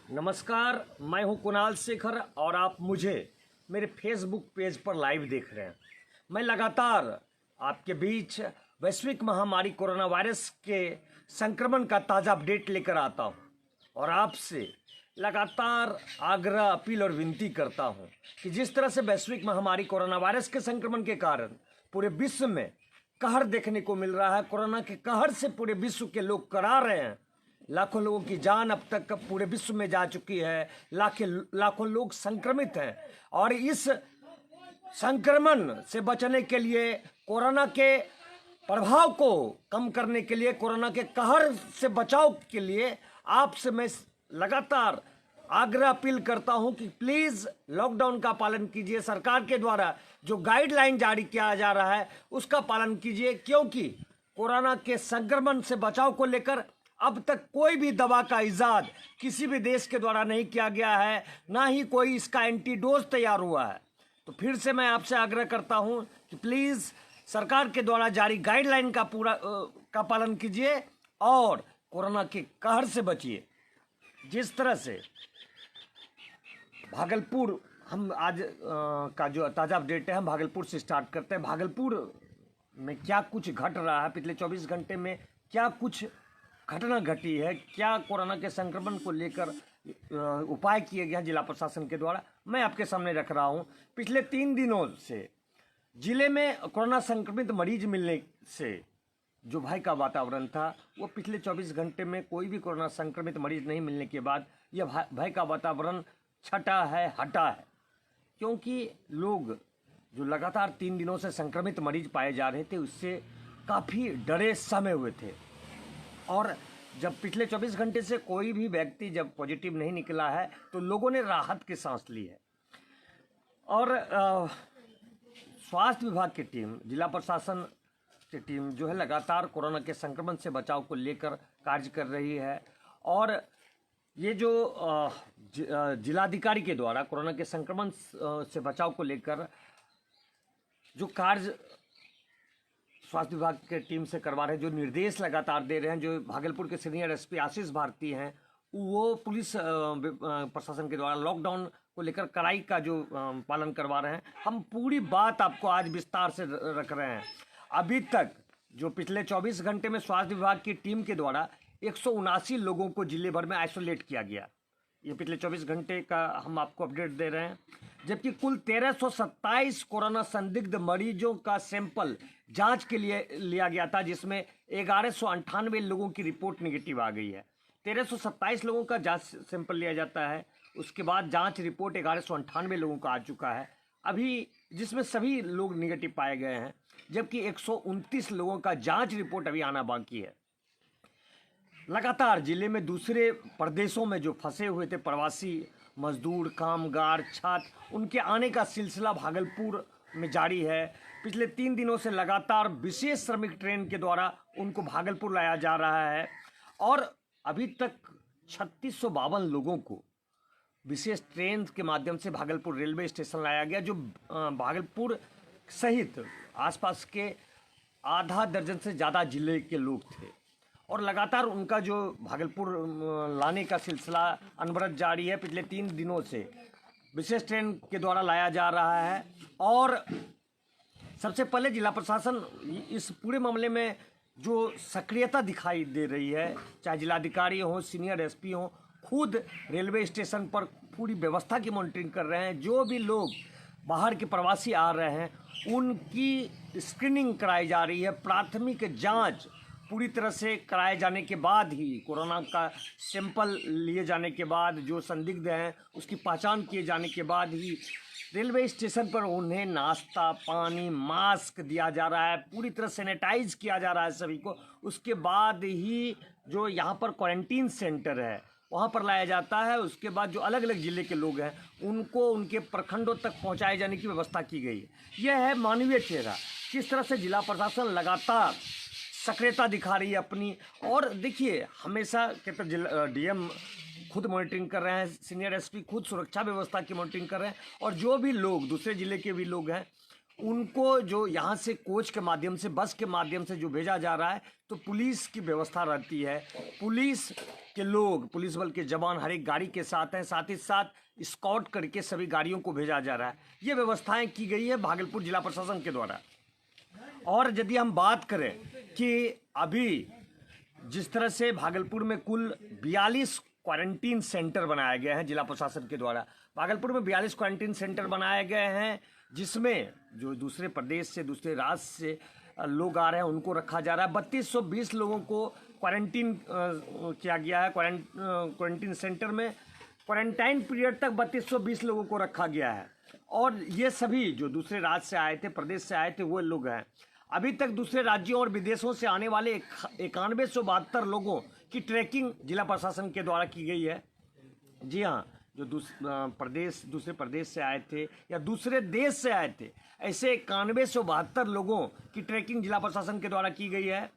नमस्कार, मैं हूं कुणाल शेखर और आप मुझे मेरे फेसबुक पेज पर लाइव देख रहे हैं। मैं लगातार आपके बीच वैश्विक महामारी कोरोना वायरस के संक्रमण का ताज़ा अपडेट लेकर आता हूं और आपसे लगातार आग्रह, अपील और विनती करता हूं कि जिस तरह से वैश्विक महामारी कोरोना वायरस के संक्रमण के कारण पूरे विश्व में कहर देखने को मिल रहा है, कोरोना के कहर से पूरे विश्व के लोग करा रहे हैं। लाखों लोगों की जान अब तक पूरे विश्व में जा चुकी है, लाखों लोग संक्रमित हैं और इस संक्रमण से बचने के लिए, कोरोना के प्रभाव को कम करने के लिए, कोरोना के कहर से बचाव के लिए आपसे मैं लगातार आग्रह अपील करता हूं कि प्लीज़ लॉकडाउन का पालन कीजिए। सरकार के द्वारा जो गाइडलाइन जारी किया जा रहा है उसका पालन कीजिए, क्योंकि कोरोना के संक्रमण से बचाव को लेकर अब तक कोई भी दवा का इजाद किसी भी देश के द्वारा नहीं किया गया है, ना ही कोई इसका एंटीडोज तैयार हुआ है। तो फिर से मैं आपसे आग्रह करता हूं कि प्लीज़ सरकार के द्वारा जारी गाइडलाइन का पालन कीजिए और कोरोना के कहर से बचिए। जिस तरह से भागलपुर, हम आज का जो ताज़ा अपडेट है हम भागलपुर से स्टार्ट करते हैं। भागलपुर में क्या कुछ घट रहा है, पिछले 24 घंटे में क्या कुछ घटना घटी है, क्या कोरोना के संक्रमण को लेकर उपाय किए गए हैं जिला प्रशासन के द्वारा, मैं आपके सामने रख रहा हूं। पिछले 3 दिनों से जिले में कोरोना संक्रमित मरीज मिलने से जो भय का वातावरण था, वो पिछले 24 घंटे में कोई भी कोरोना संक्रमित मरीज नहीं मिलने के बाद यह भय का वातावरण छटा है, हटा है। क्योंकि लोग जो लगातार 3 दिनों से संक्रमित मरीज पाए जा रहे थे उससे काफ़ी डरे सहमे हुए थे और जब पिछले 24 घंटे से कोई भी व्यक्ति जब पॉजिटिव नहीं निकला है तो लोगों ने राहत की सांस ली है। और स्वास्थ्य विभाग की टीम, जिला प्रशासन की टीम जो है लगातार कोरोना के संक्रमण से बचाव को लेकर कार्य कर रही है। और ये जो जिलाधिकारी के द्वारा कोरोना के संक्रमण से बचाव को लेकर जो कार्य स्वास्थ्य विभाग के टीम से करवा रहे हैं, जो निर्देश लगातार दे रहे हैं, जो भागलपुर के सीनियर एसपी आशीष भारती हैं, वो पुलिस प्रशासन के द्वारा लॉकडाउन को लेकर कड़ाई का जो पालन करवा रहे हैं, हम पूरी बात आपको आज विस्तार से रख रहे हैं। अभी तक जो पिछले 24 घंटे में स्वास्थ्य विभाग की टीम के द्वारा 179 लोगों को जिले भर में आइसोलेट किया गया, ये पिछले 24 घंटे का हम आपको अपडेट दे रहे हैं। जबकि कुल 1327 कोरोना संदिग्ध मरीजों का सैंपल जांच के लिए लिया गया था, जिसमें 1198 लोगों की रिपोर्ट निगेटिव आ गई है। 1327 लोगों का जांच सैंपल लिया जाता है, उसके बाद जांच रिपोर्ट 1198 लोगों का आ चुका है अभी, जिसमें सभी लोग निगेटिव पाए गए हैं। जबकि 129 लोगों का जांच रिपोर्ट अभी आना बाकी है। लगातार जिले में दूसरे प्रदेशों में जो फंसे हुए थे प्रवासी मजदूर, कामगार, छात्र, उनके आने का सिलसिला भागलपुर में जारी है। पिछले 3 दिनों से लगातार विशेष श्रमिक ट्रेन के द्वारा उनको भागलपुर लाया जा रहा है और अभी तक 3652 लोगों को विशेष ट्रेन के माध्यम से भागलपुर रेलवे स्टेशन लाया गया, जो भागलपुर सहित आसपास के आधा दर्जन से ज़्यादा जिले के लोग थे। और लगातार उनका जो भागलपुर लाने का सिलसिला अनवरत जारी है। पिछले 3 दिनों से विशेष ट्रेन के द्वारा लाया जा रहा है और सबसे पहले जिला प्रशासन इस पूरे मामले में जो सक्रियता दिखाई दे रही है, चाहे जिलाधिकारी हो, सीनियर एसपी हो, खुद रेलवे स्टेशन पर पूरी व्यवस्था की मॉनिटरिंग कर रहे हैं। जो भी लोग बाहर के प्रवासी आ रहे हैं उनकी स्क्रीनिंग कराई जा रही है। प्राथमिक जांच पूरी तरह से कराए जाने के बाद ही, कोरोना का सैंपल लिए जाने के बाद, जो संदिग्ध हैं उसकी पहचान किए जाने के बाद ही रेलवे स्टेशन पर उन्हें नाश्ता, पानी, मास्क दिया जा रहा है, पूरी तरह सैनिटाइज किया जा रहा है सभी को। उसके बाद ही जो यहाँ पर क्वारंटीन सेंटर है वहाँ पर लाया जाता है। उसके बाद जो अलग अलग ज़िले के लोग हैं उनको उनके प्रखंडों तक पहुँचाए जाने की व्यवस्था की गई है। यह है मानवीय चेहरा, किस तरह से जिला प्रशासन लगातार सक्रियता दिखा रही है अपनी। और देखिए, हमेशा कहते डीएम खुद मॉनिटरिंग कर रहे हैं, सीनियर एसपी खुद सुरक्षा व्यवस्था की मॉनिटरिंग कर रहे हैं और जो भी लोग दूसरे ज़िले के भी लोग हैं उनको जो यहाँ से कोच के माध्यम से, बस के माध्यम से जो भेजा जा रहा है, तो पुलिस की व्यवस्था रहती है, पुलिस के लोग, पुलिस बल के जवान हर एक गाड़ी के साथ हैं, साथ ही साथ स्कॉट करके सभी गाड़ियों को भेजा जा रहा है। ये व्यवस्थाएं की गई है भागलपुर जिला प्रशासन के द्वारा। और यदि हम बात करें कि अभी जिस तरह से भागलपुर में कुल 42 क्वारंटीन सेंटर बनाए गए हैं जिला प्रशासन के द्वारा, भागलपुर में 42 क्वारंटीन सेंटर बनाए गए हैं, जिसमें जो दूसरे प्रदेश से, दूसरे राज्य से लोग आ रहे हैं उनको रखा जा रहा है। 3220 लोगों को क्वारंटीन किया गया है। क्वारंटीन सेंटर में क्वारंटाइन पीरियड तक 3220 लोगों को रखा गया है। और ये सभी जो दूसरे राज्य से आए थे, प्रदेश से आए थे, वो लोग हैं। अभी तक दूसरे राज्यों और विदेशों से आने वाले 9172 लोगों की ट्रैकिंग जिला प्रशासन के द्वारा की गई है। जी हाँ, जो दूसरे प्रदेश से आए थे या दूसरे देश से आए थे, ऐसे 9172 लोगों की ट्रैकिंग जिला प्रशासन के द्वारा की गई है।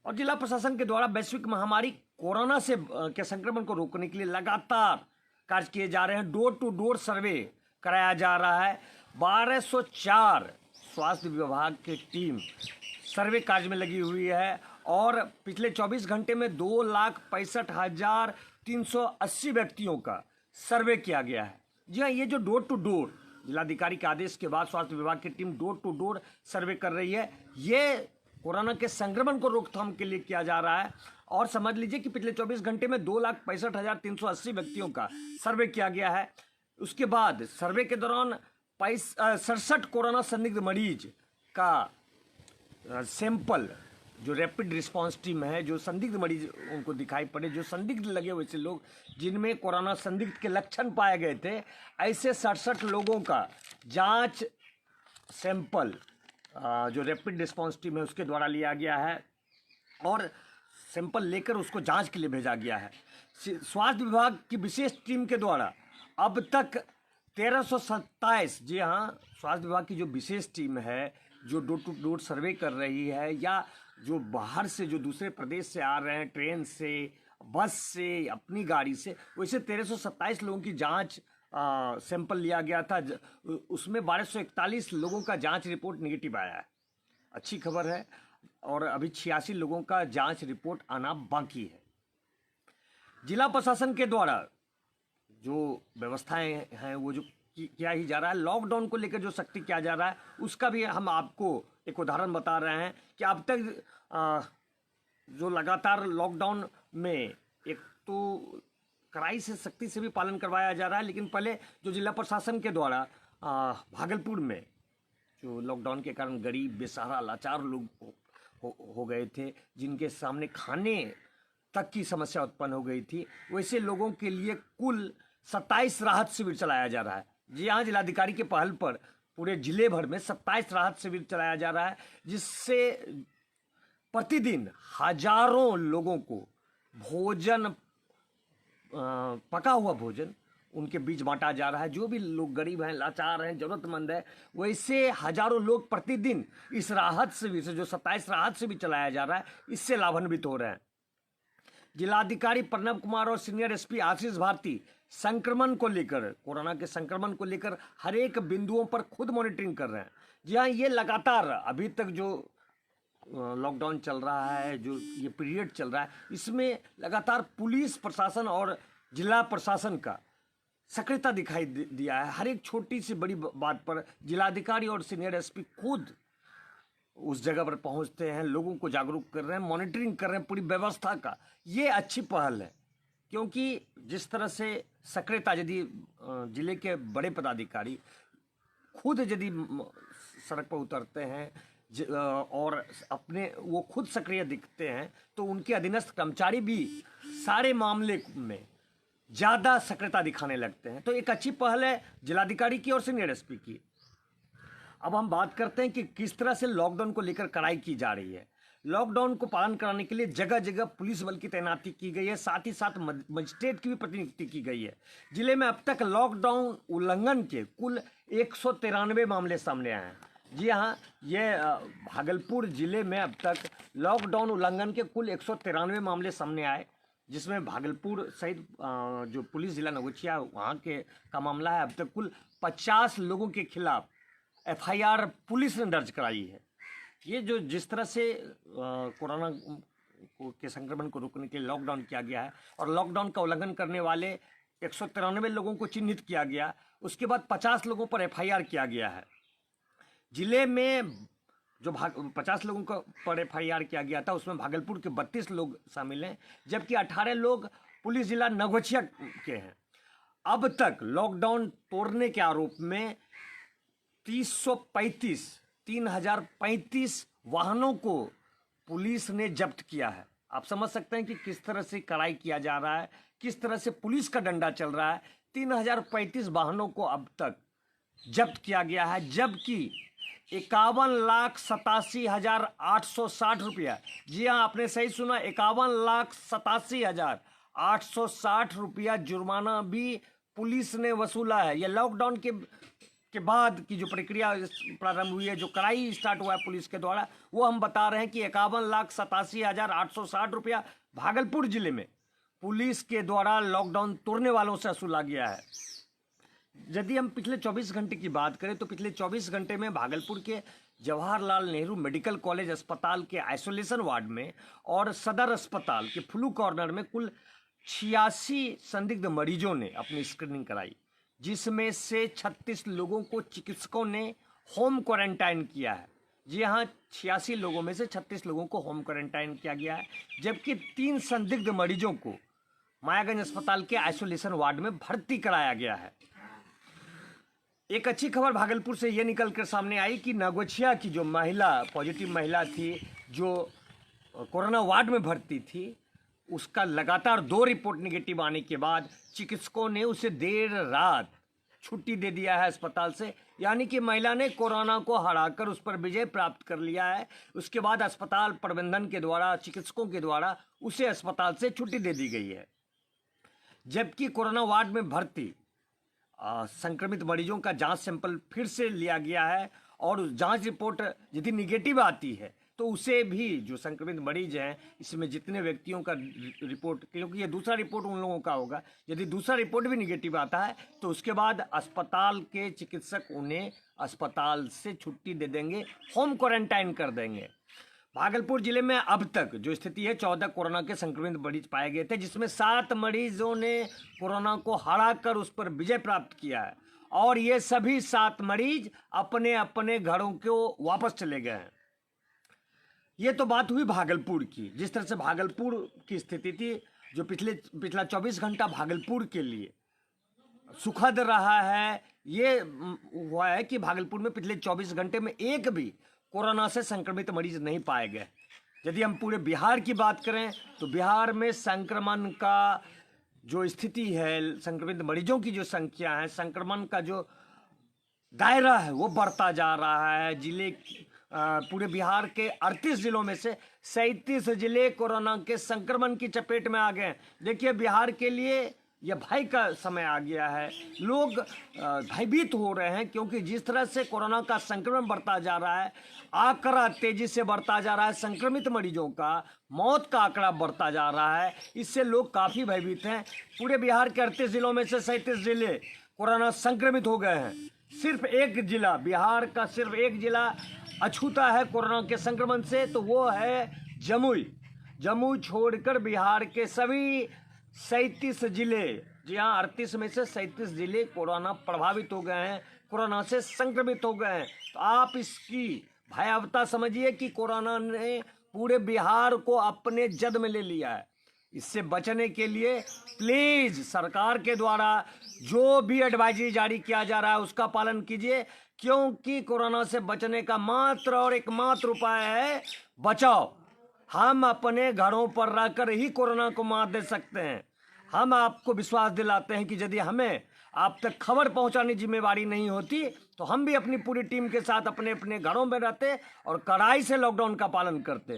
और जिला प्रशासन के द्वारा वैश्विक महामारी कोरोना से के संक्रमण को रोकने के लिए लगातार कार्य किए जा रहे हैं। डोर टू डोर सर्वे कराया जा रहा है। 1204 स्वास्थ्य विभाग की टीम सर्वे कार्य में लगी हुई है और पिछले 24 घंटे में 2,65,380 व्यक्तियों का सर्वे किया गया है। जी हाँ, ये जो डोर टू डोर जिलाधिकारी के आदेश के बाद स्वास्थ्य विभाग की team door to door survey कर रही है, ये कोरोना के संक्रमण को रोकथाम के लिए किया जा रहा है। और समझ लीजिए कि पिछले 24 घंटे में 2,65,380 व्यक्तियों का सर्वे किया गया है। उसके बाद सर्वे के दौरान 67 कोरोना संदिग्ध मरीज का सैंपल, जो रैपिड रिस्पांस टीम है, जो संदिग्ध मरीज उनको दिखाई पड़े, जो संदिग्ध लगे वैसे लोग जिनमें कोरोना संदिग्ध के लक्षण पाए गए थे, ऐसे 67 लोगों का जांच सैंपल जो रैपिड रिस्पांस टीम है उसके द्वारा लिया गया है और सैंपल लेकर उसको जांच के लिए भेजा गया है। स्वास्थ्य विभाग की विशेष टीम के द्वारा अब तक 1327, जी हाँ, स्वास्थ्य विभाग की जो विशेष टीम है जो डोर टू डोर सर्वे कर रही है, या जो बाहर से, जो दूसरे प्रदेश से आ रहे हैं ट्रेन से, बस से, अपनी गाड़ी से, वैसे 1327 लोगों की जांच सैंपल लिया गया था। उसमें 1241 लोगों का जांच रिपोर्ट निगेटिव आया है। अच्छी खबर है। और अभी 86 लोगों का जांच रिपोर्ट आना बाकी है। जिला प्रशासन के द्वारा जो व्यवस्थाएं हैं वो जो किया ही जा रहा है। लॉकडाउन को लेकर जो सख्ती किया जा रहा है उसका भी हम आपको एक उदाहरण बता रहे हैं कि अब तक जो लगातार लॉकडाउन में एक तो कड़ाई से, सख्ती से भी पालन करवाया जा रहा है, लेकिन पहले जो जिला प्रशासन के द्वारा भागलपुर में जो लॉकडाउन के कारण गरीब, बेसहारा, लाचार लोग हो गए थे, जिनके सामने खाने तक की समस्या उत्पन्न हो गई थी, वैसे लोगों के लिए कुल 27 राहत शिविर चलाया जा रहा है। जी हाँ, जिलाधिकारी के पहल पर पूरे जिले भर में 27 राहत शिविर चलाया जा रहा है, जिससे प्रतिदिन हजारों लोगों को भोजन, पका हुआ भोजन उनके बीच बांटा जा रहा है। जो भी लोग गरीब हैं, लाचार हैं, जरूरतमंद है, वैसे हजारों लोग प्रतिदिन इस राहत शिविर से, जो 27 राहत शिविर चलाया जा रहा है, इससे लाभान्वित हो रहे हैं। जिलाधिकारी प्रणव कुमार और सीनियर एसपी आशीष भारती संक्रमण को लेकर, कोरोना के संक्रमण को लेकर हर एक बिंदुओं पर खुद मॉनिटरिंग कर रहे हैं। जी हाँ, ये लगातार अभी तक जो लॉकडाउन चल रहा है, जो ये पीरियड चल रहा है, इसमें लगातार पुलिस प्रशासन और जिला प्रशासन का सक्रियता दिखाई दिया है। हर एक छोटी सी बड़ी बात पर जिलाधिकारी और सीनियर एसपी खुद उस जगह पर पहुंचते हैं, लोगों को जागरूक कर रहे हैं, मॉनिटरिंग कर रहे हैं पूरी व्यवस्था का। ये अच्छी पहल है, क्योंकि जिस तरह से सक्रियता यदि जिले के बड़े पदाधिकारी खुद यदि सड़क पर उतरते हैं और अपने वो खुद सक्रिय दिखते हैं, तो उनके अधीनस्थ कर्मचारी भी सारे मामले में ज़्यादा सक्रियता दिखाने लगते हैं। तो एक अच्छी पहल है जिलाधिकारी की और सीनियर एसपी की। अब हम बात करते हैं कि किस तरह से लॉकडाउन को लेकर कड़ाई की जा रही है। लॉकडाउन को पालन कराने के लिए जगह जगह पुलिस बल की तैनाती की गई है, साथ ही साथ मजिस्ट्रेट की भी प्रतिनियुक्ति की गई है। जिले में अब तक लॉकडाउन उल्लंघन के कुल 193 मामले सामने आए हैं। जी हाँ, ये भागलपुर जिले में अब तक लॉकडाउन उल्लंघन के कुल 193 मामले सामने आए, जिसमें भागलपुर सहित जो पुलिस जिला नवगछिया वहाँ के का मामला है। अब तक कुल 50 लोगों के खिलाफ एफआईआर पुलिस ने दर्ज कराई है। ये जो जिस तरह से कोरोना के संक्रमण को रोकने के लिए लॉकडाउन किया गया है और लॉकडाउन का उल्लंघन करने वाले 193 लोगों को चिन्हित किया गया, उसके बाद 50 लोगों पर एफआईआर किया गया है। जिले में जो 50 लोगों को पर एफआईआर किया गया था उसमें भागलपुर के 32 लोग शामिल हैं, जबकि 18 लोग पुलिस जिला नवगछिया के हैं। अब तक लॉकडाउन तोड़ने के आरोप में 3035 वाहनों को पुलिस ने जब्त किया है। आप समझ सकते हैं कि किस तरह से कड़ाई किया जा रहा है, किस तरह से पुलिस का डंडा चल रहा है। 3035 वाहनों को अब तक जब्त किया गया है, जबकि 51,87,860 रुपया, जी हाँ आपने सही सुना, 51,87,860 रुपया जुर्माना भी पुलिस ने वसूला है। यह लॉकडाउन के बाद की जो प्रक्रिया प्रारंभ हुई है, जो कड़ाई स्टार्ट हुआ है पुलिस के द्वारा, वो हम बता रहे हैं कि 51,87,860 रुपया भागलपुर जिले में पुलिस के द्वारा लॉकडाउन तोड़ने वालों से वसूला गया है। यदि हम पिछले 24 घंटे की बात करें तो पिछले 24 घंटे में भागलपुर के जवाहरलाल नेहरू मेडिकल कॉलेज अस्पताल के आइसोलेशन वार्ड में और सदर अस्पताल के फ्लू कॉर्नर में कुल 86 संदिग्ध मरीजों ने अपनी स्क्रीनिंग कराई, जिसमें से 36 लोगों को चिकित्सकों ने होम क्वारंटाइन किया है। जी हाँ, 86 लोगों में से 36 लोगों को होम क्वारंटाइन किया गया है, जबकि 3 संदिग्ध मरीजों को मायागंज अस्पताल के आइसोलेशन वार्ड में भर्ती कराया गया है। एक अच्छी खबर भागलपुर से ये निकल कर सामने आई कि नवगछिया की जो पॉजिटिव महिला थी, जो कोरोना वार्ड में भर्ती थी, उसका लगातार 2 रिपोर्ट निगेटिव आने के बाद चिकित्सकों ने उसे देर रात छुट्टी दे दिया है अस्पताल से। यानी कि महिला ने कोरोना को हराकर उस पर विजय प्राप्त कर लिया है। उसके बाद अस्पताल प्रबंधन के द्वारा, चिकित्सकों के द्वारा उसे अस्पताल से छुट्टी दे दी गई है। जबकि कोरोना वार्ड में भर्ती संक्रमित मरीजों का जांच सैंपल फिर से लिया गया है और जांच रिपोर्ट यदि निगेटिव आती है तो उसे भी, जो संक्रमित मरीज हैं, इसमें जितने व्यक्तियों का रिपोर्ट, क्योंकि ये दूसरा रिपोर्ट उन लोगों का होगा, यदि दूसरा रिपोर्ट भी निगेटिव आता है तो उसके बाद अस्पताल के चिकित्सक उन्हें अस्पताल से छुट्टी दे देंगे, होम क्वारंटाइन कर देंगे। भागलपुर जिले में अब तक जो स्थिति है, 14 कोरोना के संक्रमित मरीज पाए गए थे, जिसमें 7 मरीजों ने कोरोना को हराकर उस पर विजय प्राप्त किया है और ये सभी 7 मरीज अपने अपने घरों को वापस चले गए हैं। ये तो बात हुई भागलपुर की। जिस तरह से भागलपुर की स्थिति थी, जो पिछला 24 घंटा भागलपुर के लिए सुखद रहा है, ये हुआ है कि भागलपुर में पिछले 24 घंटे में एक भी कोरोना से संक्रमित मरीज नहीं पाए गए। यदि हम पूरे बिहार की बात करें तो बिहार में संक्रमण का जो स्थिति है, संक्रमित मरीजों की जो संख्या है, संक्रमण का जो दायरा है, वो बढ़ता जा रहा है। पूरे बिहार के 38 जिलों में से 37 जिले कोरोना के संक्रमण की चपेट में आ गए। देखिए, बिहार के लिए यह भय का समय आ गया है। लोग भयभीत हो रहे हैं, क्योंकि जिस तरह से कोरोना का संक्रमण बढ़ता जा रहा है, आंकड़ा तेजी से बढ़ता जा रहा है, संक्रमित मरीजों का, मौत का आंकड़ा बढ़ता जा रहा है, इससे लोग काफ़ी भयभीत हैं। पूरे बिहार के 38 जिलों में से 37 जिले कोरोना संक्रमित हो गए हैं। सिर्फ एक जिला, बिहार का सिर्फ एक जिला अछूता है कोरोना के संक्रमण से, तो वो है जमुई। जमुई छोड़कर बिहार के सभी 37 जिले, जी हाँ 38 में से 37 जिले कोरोना प्रभावित हो गए हैं, कोरोना से संक्रमित हो गए हैं। तो आप इसकी भयावहता समझिए कि कोरोना ने पूरे बिहार को अपने जद में ले लिया है। इससे बचने के लिए प्लीज सरकार के द्वारा जो भी एडवाइजरी जारी किया जा रहा है उसका पालन कीजिए, क्योंकि कोरोना से बचने का मात्र और एकमात्र उपाय है बचाव। हम अपने घरों पर रहकर ही कोरोना को मात दे सकते हैं। हम आपको विश्वास दिलाते हैं कि यदि हमें आप तक खबर पहुंचाने की जिम्मेवारी नहीं होती तो हम भी अपनी पूरी टीम के साथ अपने अपने घरों में रहते और कड़ाई से लॉकडाउन का पालन करते।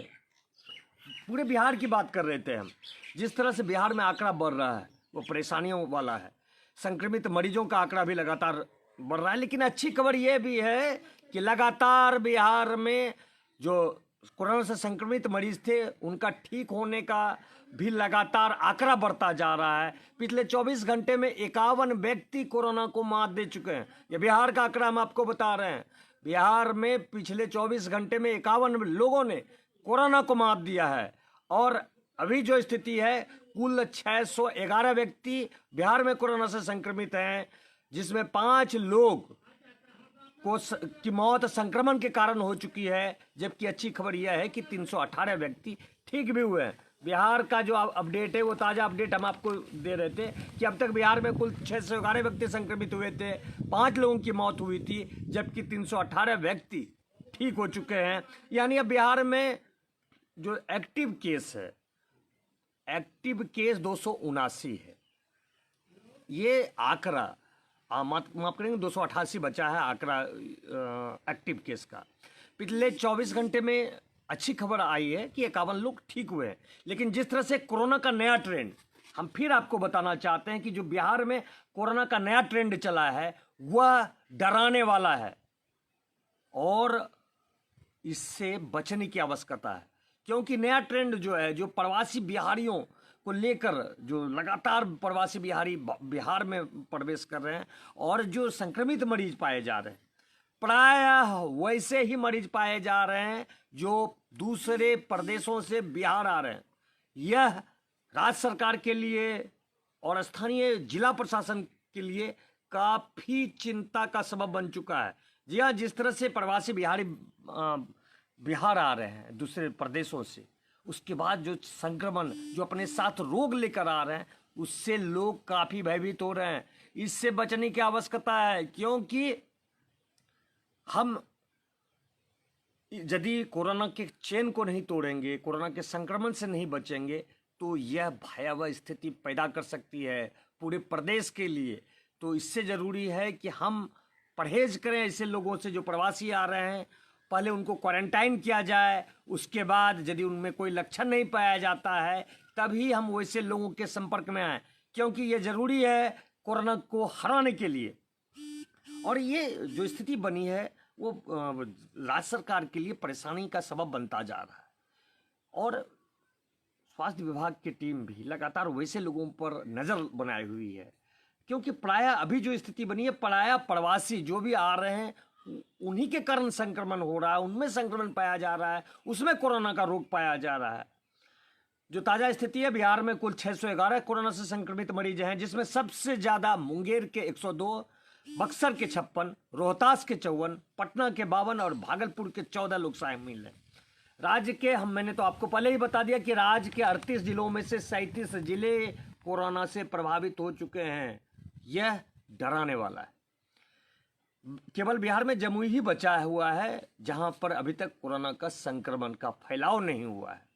पूरे बिहार की बात कर रहे थे हम। जिस तरह से बिहार में आंकड़ा बढ़ रहा है वो परेशानियों वाला है। संक्रमित मरीजों का आंकड़ा भी लगातार बढ़ रहा है, लेकिन अच्छी खबर यह भी है कि लगातार बिहार में जो कोरोना से संक्रमित मरीज थे उनका ठीक होने का भी लगातार आंकड़ा बढ़ता जा रहा है। पिछले 24 घंटे में 51 व्यक्ति कोरोना को मात दे चुके हैं। ये बिहार का आंकड़ा हम आपको बता रहे हैं। बिहार में पिछले 24 घंटे में 51 लोगों ने कोरोना को मात दिया है। और अभी जो स्थिति है, कुल 611 व्यक्ति बिहार में कोरोना से संक्रमित हैं, जिसमें 5 लोग की मौत संक्रमण के कारण हो चुकी है। जबकि अच्छी खबर यह है कि 318 व्यक्ति ठीक भी हुए हैं। बिहार का जो अपडेट है, वो ताज़ा अपडेट हम आपको दे रहे थे कि अब तक बिहार में कुल 611 व्यक्ति संक्रमित हुए थे, 5 लोगों की मौत हुई थी, जबकि 318 व्यक्ति ठीक हो चुके हैं। यानी अब बिहार में जो एक्टिव केस है, एक्टिव केस 279 है। ये आंकड़ा माफ करेंगे, 288 बचा है आंकड़ा एक्टिव केस का। पिछले 24 घंटे में अच्छी खबर आई है कि 51 लोग ठीक हुए हैं। लेकिन जिस तरह से कोरोना का नया ट्रेंड, हम फिर आपको बताना चाहते हैं कि जो बिहार में कोरोना का नया ट्रेंड चला है वह डराने वाला है और इससे बचने की आवश्यकता है। क्योंकि नया ट्रेंड जो है, जो प्रवासी बिहारियों को लेकर, जो लगातार प्रवासी बिहारी बिहार में प्रवेश कर रहे हैं और जो संक्रमित मरीज पाए जा रहे हैं, प्रायः वैसे ही मरीज पाए जा रहे हैं जो दूसरे प्रदेशों से बिहार आ रहे हैं। यह राज्य सरकार के लिए और स्थानीय जिला प्रशासन के लिए काफ़ी चिंता का सबब बन चुका है। जी हाँ, जिस तरह से प्रवासी बिहारी बिहार आ रहे हैं दूसरे प्रदेशों से, उसके बाद जो संक्रमण, जो अपने साथ रोग लेकर आ रहे हैं, उससे लोग काफ़ी भयभीत हो रहे हैं। इससे बचने की आवश्यकता है, क्योंकि हम यदि कोरोना के चेन को नहीं तोड़ेंगे, कोरोना के संक्रमण से नहीं बचेंगे, तो यह भयावह स्थिति पैदा कर सकती है पूरे प्रदेश के लिए। तो इससे ज़रूरी है कि हम परहेज करें ऐसे लोगों से जो प्रवासी आ रहे हैं। पहले उनको क्वारंटाइन किया जाए, उसके बाद यदि उनमें कोई लक्षण नहीं पाया जाता है तभी हम वैसे लोगों के संपर्क में आएँ, क्योंकि ये ज़रूरी है कोरोना को हराने के लिए। और ये जो स्थिति बनी है वो राज्य सरकार के लिए परेशानी का सबब बनता जा रहा है। और स्वास्थ्य विभाग की टीम भी लगातार वैसे लोगों पर नज़र बनाई हुई है, क्योंकि प्रायः अभी जो स्थिति बनी है, प्रायः प्रवासी जो भी आ रहे हैं उन्हीं के कारण संक्रमण हो रहा है, उनमें संक्रमण पाया जा रहा है, उसमें कोरोना का रोग पाया जा रहा है। जो ताज़ा स्थिति है, बिहार में कुल 611 कोरोना से संक्रमित मरीज हैं, जिसमें सबसे ज़्यादा मुंगेर के 102, बक्सर के 56, रोहतास के 54, पटना के 52 और भागलपुर के 14 लोग शामिल हैं। राज्य के मैंने तो आपको पहले ही बता दिया कि राज्य के 38 जिलों में से 37 जिले कोरोना से प्रभावित हो चुके हैं। यह डराने वाला है। केवल बिहार में जमुई ही बचा हुआ है जहां पर अभी तक कोरोना का संक्रमण का फैलाव नहीं हुआ है।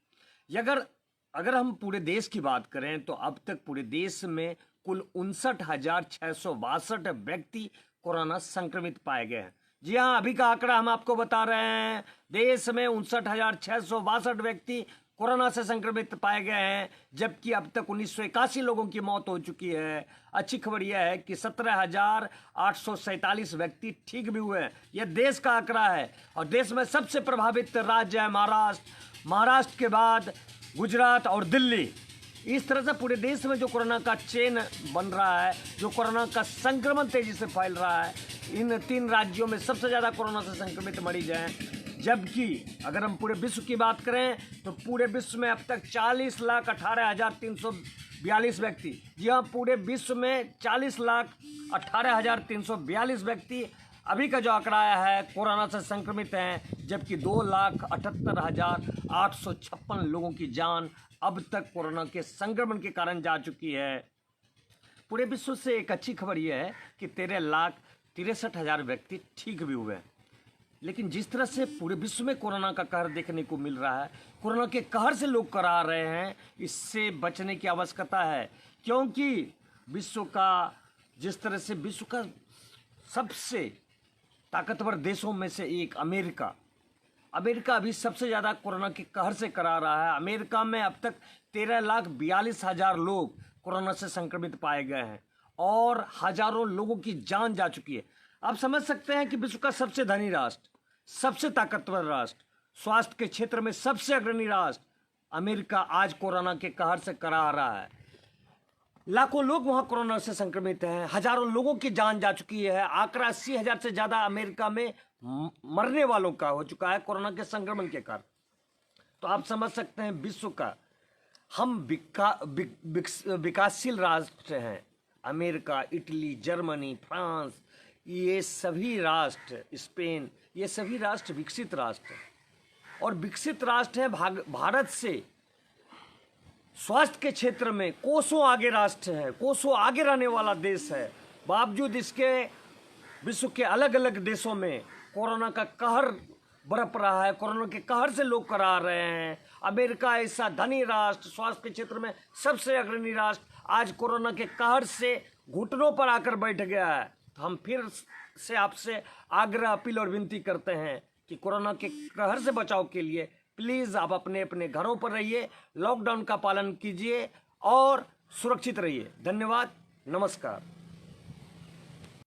अगर हम पूरे देश की बात करें तो अब तक पूरे देश में कुल 59,662 व्यक्ति कोरोना संक्रमित पाए गए हैं। जी हाँ, अभी का आंकड़ा हम आपको बता रहे हैं। देश में 59,662 व्यक्ति कोरोना से संक्रमित पाए गए हैं, जबकि अब तक 1981 लोगों की मौत हो चुकी है। अच्छी खबर यह है कि 17,847 व्यक्ति ठीक भी हुए हैं। यह देश का आंकड़ा है और देश में सबसे प्रभावित राज्य है महाराष्ट्र। महाराष्ट्र के बाद गुजरात और दिल्ली। इस तरह से पूरे देश में जो कोरोना का चेन बन रहा है, जो कोरोना का संक्रमण तेजी से फैल रहा है, इन 3 राज्यों में सबसे ज़्यादा कोरोना से संक्रमित मरीज हैं। जबकि अगर हम पूरे विश्व की बात करें तो पूरे विश्व में अब तक 40,18,342 व्यक्ति, जी हाँ, पूरे विश्व में 40,18,342 व्यक्ति अभी का जो आंकड़ा आया है कोरोना से संक्रमित हैं, जबकि 2,78,856 लोगों की जान अब तक कोरोना के संक्रमण के कारण जा चुकी है। पूरे विश्व से एक अच्छी खबर यह है कि 13,63,000 व्यक्ति ठीक भी हुए हैं। लेकिन जिस तरह से पूरे विश्व में कोरोना का कहर देखने को मिल रहा है, कोरोना के कहर से लोग करा रहे हैं, इससे बचने की आवश्यकता है। क्योंकि विश्व का सबसे ताकतवर देशों में से एक अमेरिका अभी सबसे ज़्यादा कोरोना के कहर से करा रहा है। अमेरिका में अब तक 13,42,000 लोग कोरोना से संक्रमित पाए गए हैं और हजारों लोगों की जान जा चुकी है। आप समझ सकते हैं कि विश्व का सबसे धनी राष्ट्र, सबसे ताकतवर राष्ट्र, स्वास्थ्य के क्षेत्र में सबसे अग्रणी राष्ट्र अमेरिका आज कोरोना के कहर से करा रहा है। लाखों लोग वहां कोरोना से संक्रमित हैं, हजारों लोगों की जान जा चुकी है। आंकड़ा 80,000 से ज्यादा अमेरिका में मरने वालों का हो चुका है कोरोना के संक्रमण के कारण। तो आप समझ सकते हैं विश्व का हम विकासशील राष्ट्र हैं। अमेरिका, इटली, जर्मनी, फ्रांस, ये सभी राष्ट्र, स्पेन, ये सभी राष्ट्र विकसित राष्ट्र हैं। और विकसित राष्ट्र हैं, भारत से स्वास्थ्य के क्षेत्र में कोसों आगे राष्ट्र है, कोसों आगे रहने वाला देश है। बावजूद इसके विश्व के अलग अलग देशों में कोरोना का कहर बरप रहा है, कोरोना के कहर से लोग करा रहे हैं। अमेरिका ऐसा धनी राष्ट्र, स्वास्थ्य के क्षेत्र में सबसे अग्रणी राष्ट्र, आज कोरोना के कहर से घुटनों पर आकर बैठ गया है। तो हम फिर से आपसे आग्रह, अपील और विनती करते हैं कि कोरोना के कहर से बचाव के लिए प्लीज़ आप अपने अपने घरों पर रहिए, लॉकडाउन का पालन कीजिए और सुरक्षित रहिए। धन्यवाद, नमस्कार।